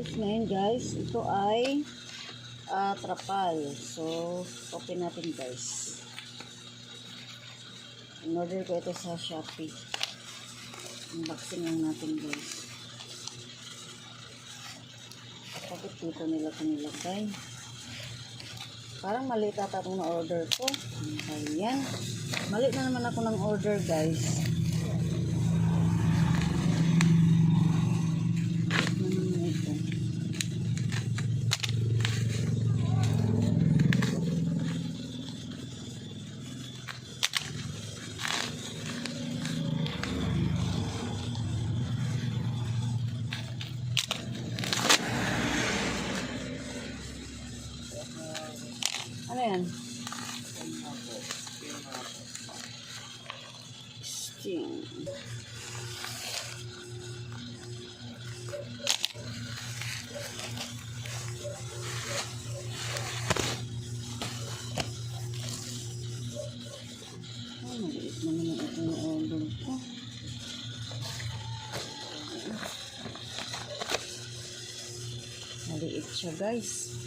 guys, ngayon guys, ito ay trapal. So, open natin guys. In-order ko ito sa Shopee. Unboxing lang natin guys. Bakit dito nila ito nilagay? Parang mali tata itong na-order ko. Ayan. Mali na naman ako ng order guys. Ano yan? Sting. Maliit naman ito yung order ko. Maliit siya guys.